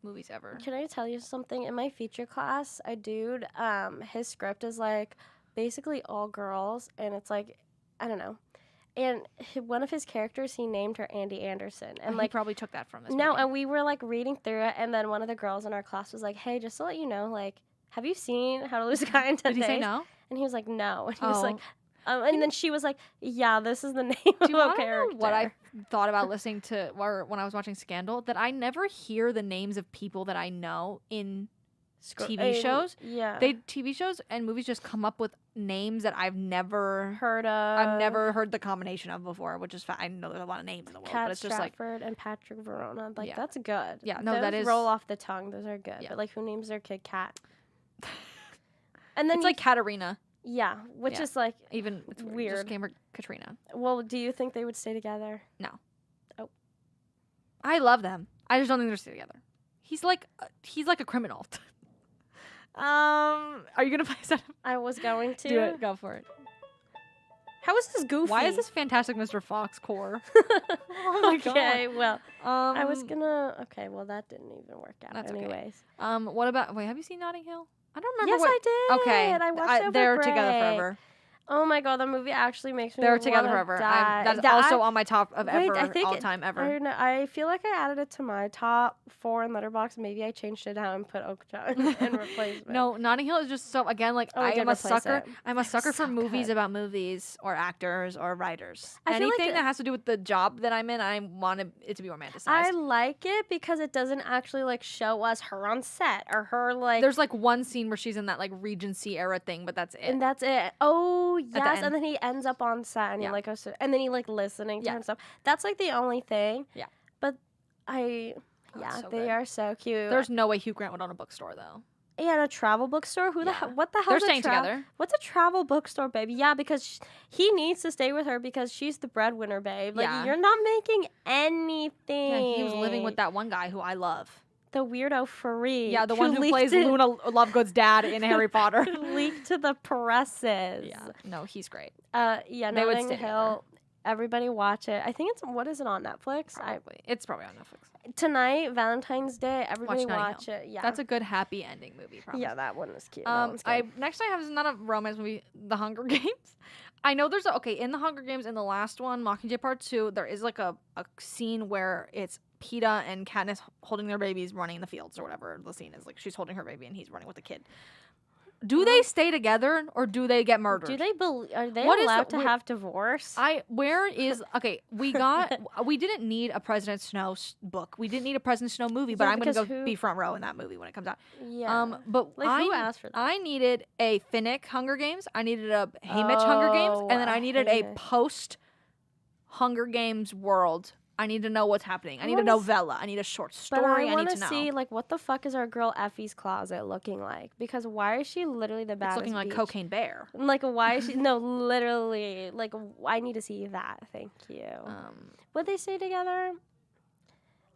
movies ever. Can I tell you something? In my feature class, a dude, his script is like basically all girls, and it's like, I don't know. And one of his characters, he named her Andy Anderson, and He probably took that from this. No, movie. and we were like reading through it, and then one of the girls in our class was like, "Hey, just to let you know, like, have you seen How to Lose a Guy in 10 Did Days?" he say no? And he was like, "No," and he was like, Oh. and then she was like, "Yeah, this is the name Do of you a want to character." know what I thought about listening to when I was watching Scandal? That I never hear the names of people that I know in TV shows. Yeah, TV shows and movies just come up with names that I've never heard of. I've never heard the combination of before, which is I know there's a lot of names in the world, Kat but it's just like Stratford and Patrick Verona. Like, Yeah. that's good. Yeah, no, those that is- roll off the tongue. Those are good. Yeah. But like, who names their kid Kat? And then it's like Katarina. yeah, which Yeah. is like Even it's weird. Just came her Katrina. Well, do you think they would stay together? No. Oh. I love them. I just don't think they're still together. He's like a criminal. Are you gonna play that? I was going to Do it. Go for it. How is this goofy? Why is this Fantastic Mr. Fox core? Oh my god. Okay, well, I was Um, gonna. Okay, well that didn't even work out. That's okay. Anyways. What about? Wait, have you seen Notting Hill? I don't remember. Yes, what, I did. Okay, I watched it over they're together break. forever. Oh my god, the movie actually makes me. They're together wanna forever. Die. That's That- also on my top of Wait, ever, I think all time ever. I don't know. I feel like I added it to my top 4 in Letterboxd. Maybe I changed it out and put Okja in replacement. No, Notting Hill is just so again like Oh, I I did am a replace sucker. it. I'm a sucker for so movies good. about movies or actors or writers. I feel like Anything that has to do with the job that I'm in, I want it to be romanticized. I like it because it doesn't actually like show us her on set or her like. There's like one scene where she's in that like Regency era thing, but that's it. And that's it. Oh yes, end. and then he ends up on set and he Yeah. like goes to, and then he like listening to Yeah. her and stuff. That's like the only thing. Yeah. But yeah, so they good. are so cute. There's no way Hugh Grant would own a bookstore though. and a travel bookstore. Who the Yeah. hell? What the hell? They're staying together. What's a travel bookstore, baby? Yeah, because he needs to stay with her because she's the breadwinner, babe. Like Yeah. you're not making anything. Yeah, he was living with that one guy who I love. the weirdo Fareed. Yeah, the one who leaked plays it- Luna Lovegood's dad in Harry Potter. leaked to the presses. Yeah, no, he's great. Yeah, They would Notting stay Hill. Everybody watch it. I think it's what is it on Netflix? Probably. It's probably on Netflix. Tonight, Valentine's Day. Everybody Notting watch Hill. it. Yeah, That's a good happy ending movie. Promise. yeah. That one is cute. That one's good. Next I have is not a romance movie, The Hunger Games. I know there's in The Hunger Games in the last one, Mockingjay Part 2, there is like a scene where it's Peeta and Katniss holding their babies running in the fields or whatever the scene is. Like she's holding her baby and he's running with the kid. Do they stay together or do they get murdered? Do they are they What is allowed the- to have divorce? We didn't need a President Snow book. We didn't need a President Snow movie, but Yeah, I'm going to because go who- be front row in that movie when it comes out. Yeah. But Like, who asked for that? I needed a Finnick Hunger Games. I needed a Haymitch Hunger Games, and then Oh, I needed a Haymitch. post Hunger Games world. I need to know what's happening. I need a wanna s- novella. I need a short But story. I I need want to to know. see like what the fuck is our girl Effie's closet looking like? Because why is she literally the It's baddest? looking like bitch? Cocaine Bear. Like why is she? No, literally. Like I need to see that. Thank you. Would they stay together?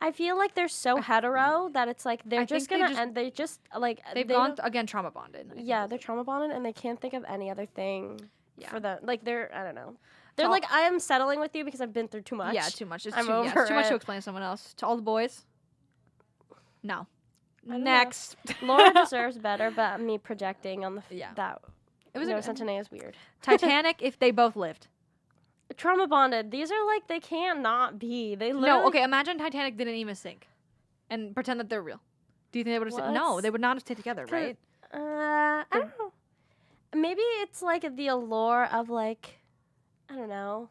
I feel like they're so hetero that it's like they're I just think they gonna just- and they just like They've they gone don't- again trauma bonded. I think Yeah, is they're it. trauma bonded and they can't think of any other thing. Yeah. for the like they're I don't know. They're To like I am settling with you because I've been through too much. Yeah, too much. It's I'm too, over it's too much to it. explain to someone else. To all the boys, no. I don't know. Next. Laura deserves better, but me projecting on the Yeah. that It was no a Centineo is weird. Titanic if they both lived. Trauma bonded. These are like they can't not be. They literally No, okay, imagine Titanic didn't even sink and pretend that they're real. Do you think they would have stayed? No, What? they would not have stayed together, right? I don't know. Maybe it's like the allure of like I don't know.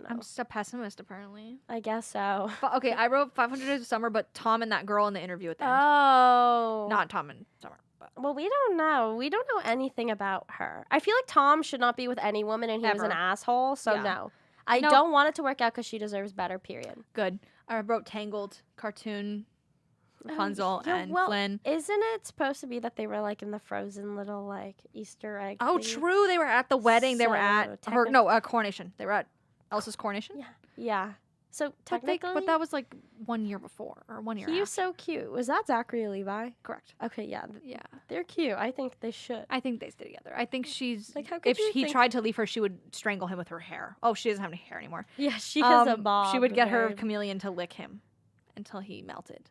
I'm just a pessimist, apparently. I guess so. But okay, I wrote 500 Days of Summer, but Tom and that girl in the interview at the end. Oh. Not Tom and Summer. But Well, we don't know. We don't know anything about her. I feel like Tom should not be with any woman, and he was an Ever. asshole. So Yeah. no, I No. don't want it to work out because she deserves better. Period. good. I wrote Tangled, cartoon, Rapunzel, Yeah, and well, Flynn. Isn't it supposed to be that they were like in the frozen little like Easter egg? Oh, thing? true. They were at the wedding. They were at So her coronation. They were at Elsa's coronation. Yeah. Yeah. So But, technically, but that was like 1 year before or 1 year he after. was so cute. Was that Zachary Levi? Correct. Okay, yeah, Yeah. they're cute. I think they should. I think they stay together. I think she's Like, how could if you he think- tried to leave her, she would strangle him with her hair. Oh, she doesn't have any hair anymore. Yeah, she has a She bob. would get her hair. chameleon to lick him until he melted.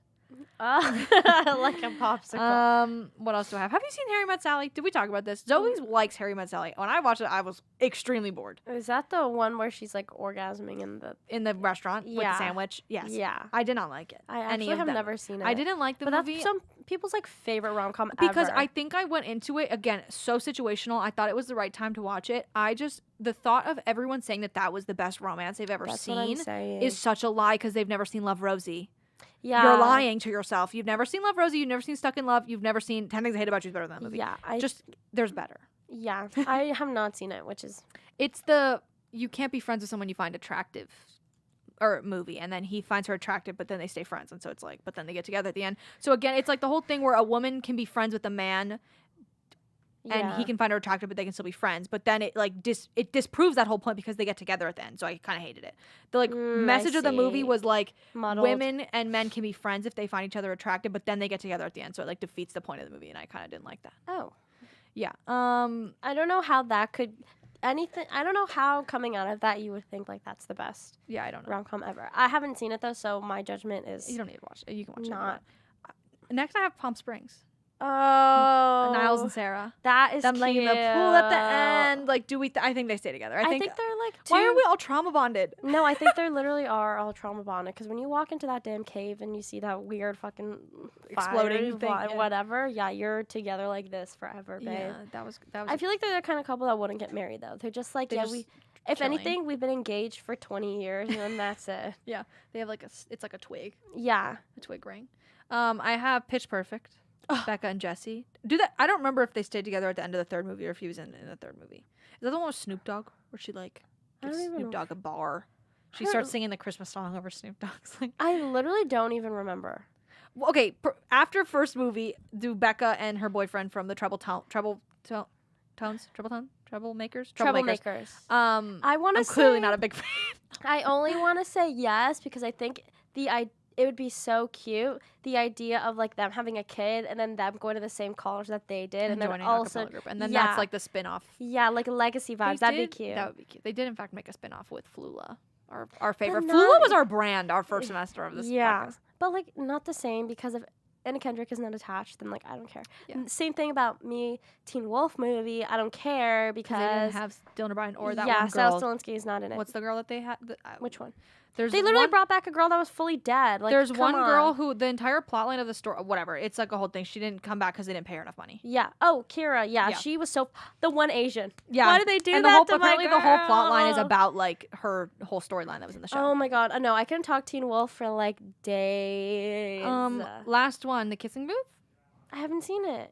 Like a popsicle. What else do I have? Have you seen Harry Met Sally? Did we talk about this? Zoe likes Harry Met Sally. When I watched it, I was extremely bored. Is that the one where she's like orgasming in the Restaurant with the Yeah. sandwich. Yes. Yeah. I did not like it. I Any actually of have them. never seen it. I didn't like the but movie that's some people's like favorite rom com because ever. I think I went into it again so situational. I thought it was the right time to watch it. The thought of everyone saying that was the best romance they've ever That's what I'm seen saying. is such a lie because they've never seen Love Rosie. Yeah. You're lying to yourself. You've never seen Love Rosie. You've never seen Stuck in Love. You've never seen 10 Things I Hate About You is better than that movie. Yeah, There's better. Yeah, I have not seen it, which is It's you can't be friends with someone you find attractive or movie, and then he finds her attractive, but then they stay friends, and so it's like, but then they get together at the end. So again, it's like the whole thing where a woman can be friends with a man and he can find her attractive, but they can still be friends. But then it like it disproves that whole point because they get together at the end. So I kind of hated it. The message of the movie see. was like Muddled. women and men can be friends if they find each other attractive, but then they get together at the end. So it like defeats the point of the movie, and I kind of didn't like that. Oh. Yeah. I don't know how that could anything. I don't know how coming out of that you would think like that's the best Yeah, I don't know. rom com ever. I haven't seen it though, so my judgment is You don't need to watch it. You can watch not. it. Next, I have Palm Springs. Oh, Niles and Sarah. That is Them cute. laying in the pool at the end. Like, I think they stay together. I think they're like why are two- we all trauma bonded? No, I think they literally are all trauma bonded because when you walk into that damn cave and you see that weird fucking Exploding thing, yeah. whatever, yeah, you're together like this forever, babe. Yeah, that was. I feel like they're the kind of couple that wouldn't get married though. They're just like, They're yeah, just if chilling. anything, we've been engaged for 20 years and then that's it. Yeah, they have like it's like a twig, Yeah. a twig ring. I have Pitch Perfect. Becca and Jesse. I don't remember if they stayed together at the end of the third movie or if he was in the third movie. Is that the one with Snoop Dogg where she like I gives don't even Snoop know. Dogg a bar? She I starts don't- singing the Christmas song over Snoop Dogg's like. I literally don't even remember. Well, okay, after first movie, do Becca and her boyfriend from the Troublemakers? Troublemakers. I want to I'm say clearly not a big fan. I only want to say yes because I think it would be so cute. The idea of like them having a kid and then them going to the same college that they did, and then joining also an acapella group. And then yeah, that's like the spin-off. yeah, like legacy vibes. That'd be cute. That would be cute. They did in fact make a spin-off with Flula, our favorite. not- Flula was our brand, our first semester of this yeah, podcast. but like not the same because if Anna Kendrick is not attached, then like I don't care. Yeah. Same thing about me, Teen Wolf movie. I don't care Because they didn't because have Dylan O'Brien or that yeah, one Sal girl. Stalinsky is not in it. What's the girl that they had? Which one? There's They literally one, brought back a girl that was fully dead. Like there's come one on. girl who the entire plotline of the story, whatever. It's like a whole thing. She didn't come back because they didn't pay her enough money. Yeah. Oh, Kira. Yeah, Yeah. she was so the one Asian. Yeah. Why did they do and that the whole, to my apparently the whole plot line is girl? about like her whole storyline that was in the show. Oh my god. No, I couldn't talk Teen Wolf for like days. Last one, The Kissing Booth. I haven't seen it.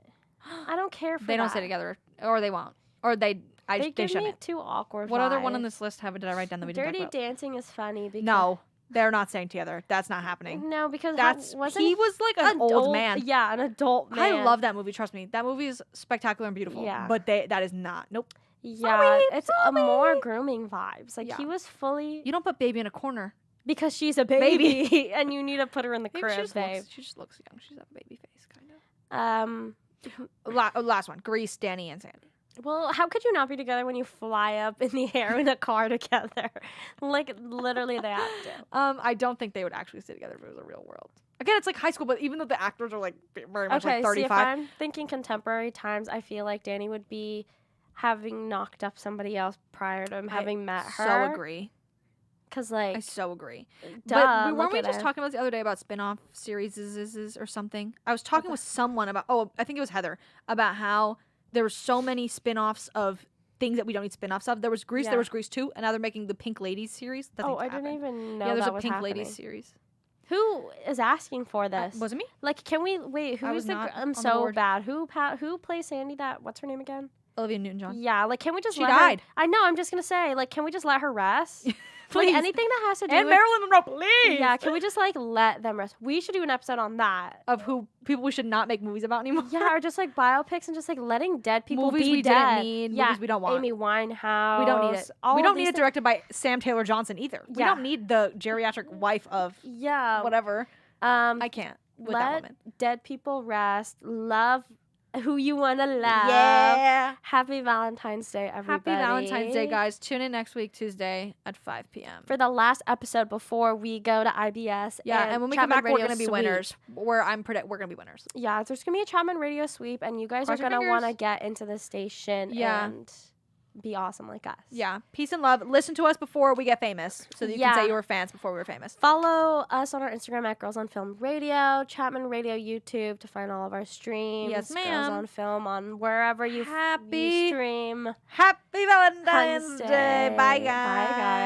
I don't care for They don't that. stay together, or they won't, or they They give me shouldn't. too awkward. What other one on vibes. this list did I write down that we didn't Dirty talk about? Dancing is funny because No, they're not staying together. That's not happening. no, because wasn't he was like an old man. Yeah, an adult man. I love that movie. Trust me, that movie is spectacular and beautiful. Yeah. but that is not. Nope. Yeah, Sorry, it's a more grooming vibes. Like Yeah. he was fully You don't put baby in a corner. because she's a baby, and you need to put her in the Maybe crib, babe. she just looks young. She's got a baby face, kind of. Last one, Grease, Danny and Sandy. Well, how could you not be together when you fly up in the air in a car together? Like, literally, they have to. I don't think they would actually stay together if it was a real world. Again, it's like high school, but even though the actors are like very much like 35. See, if I'm thinking contemporary times, I feel like Danny would be having knocked up somebody else prior to him having met her. So agree. Because, like, I so agree. duh, But weren't we look at just her. talking about the other day about spin-off series or something? I was talking with someone about, I think it was Heather, about how there were so many spin-offs of things that we don't need spin-offs of. There was Grease, there was Grease 2, and now they're making the Pink Ladies series. That Oh, thing's I didn't happening. even know Yeah, there's that a was Pink happening. Ladies series. Who is asking for this? Was it me? Like, can we wait? Who I is was the? not I'm on the so board. bad. Who plays Sandy? That what's her name again? Olivia Newton-John. Yeah, like, can we just? She let died. Her, I know. I'm just gonna say, like, can we just let her rest? Please. Like, anything that has to do And with Marilyn Monroe, please. Yeah, can we just like let them rest? We should do an episode on that. Of who people we should not make movies about anymore. Yeah, or just like biopics and just like letting dead people Movies be we dead. didn't need, Yeah, movies we don't want. Amy Winehouse. We don't need it. All We of don't these need it things. directed by Sam Taylor Johnson either. We Yeah. don't need the geriatric wife of Yeah, whatever. I can't with that let woman. dead people rest. Love who you want to love. Yeah. Happy Valentine's Day, everybody. Happy Valentine's Day, guys. Tune in next week, Tuesday at 5 p.m. For the last episode before we go to IBS. Yeah, and when we come Chapman back, we're Radio going to be Sweep. winners. We're going to be winners. Yeah, there's going to be a Chapman Radio Sweep, and you guys Cross are your going to want to fingers. get into the station and be awesome like us. Yeah. Peace and love. Listen to us before we get famous so that you can say you were fans before we were famous. Follow us on our Instagram at Girls on Film Radio, Chapman Radio YouTube to find all of our streams. Yes, Girls ma'am. on Film on wherever you Happy stream. Happy Valentine's Valentine's Day. Bye, Day. guys. Bye, guys.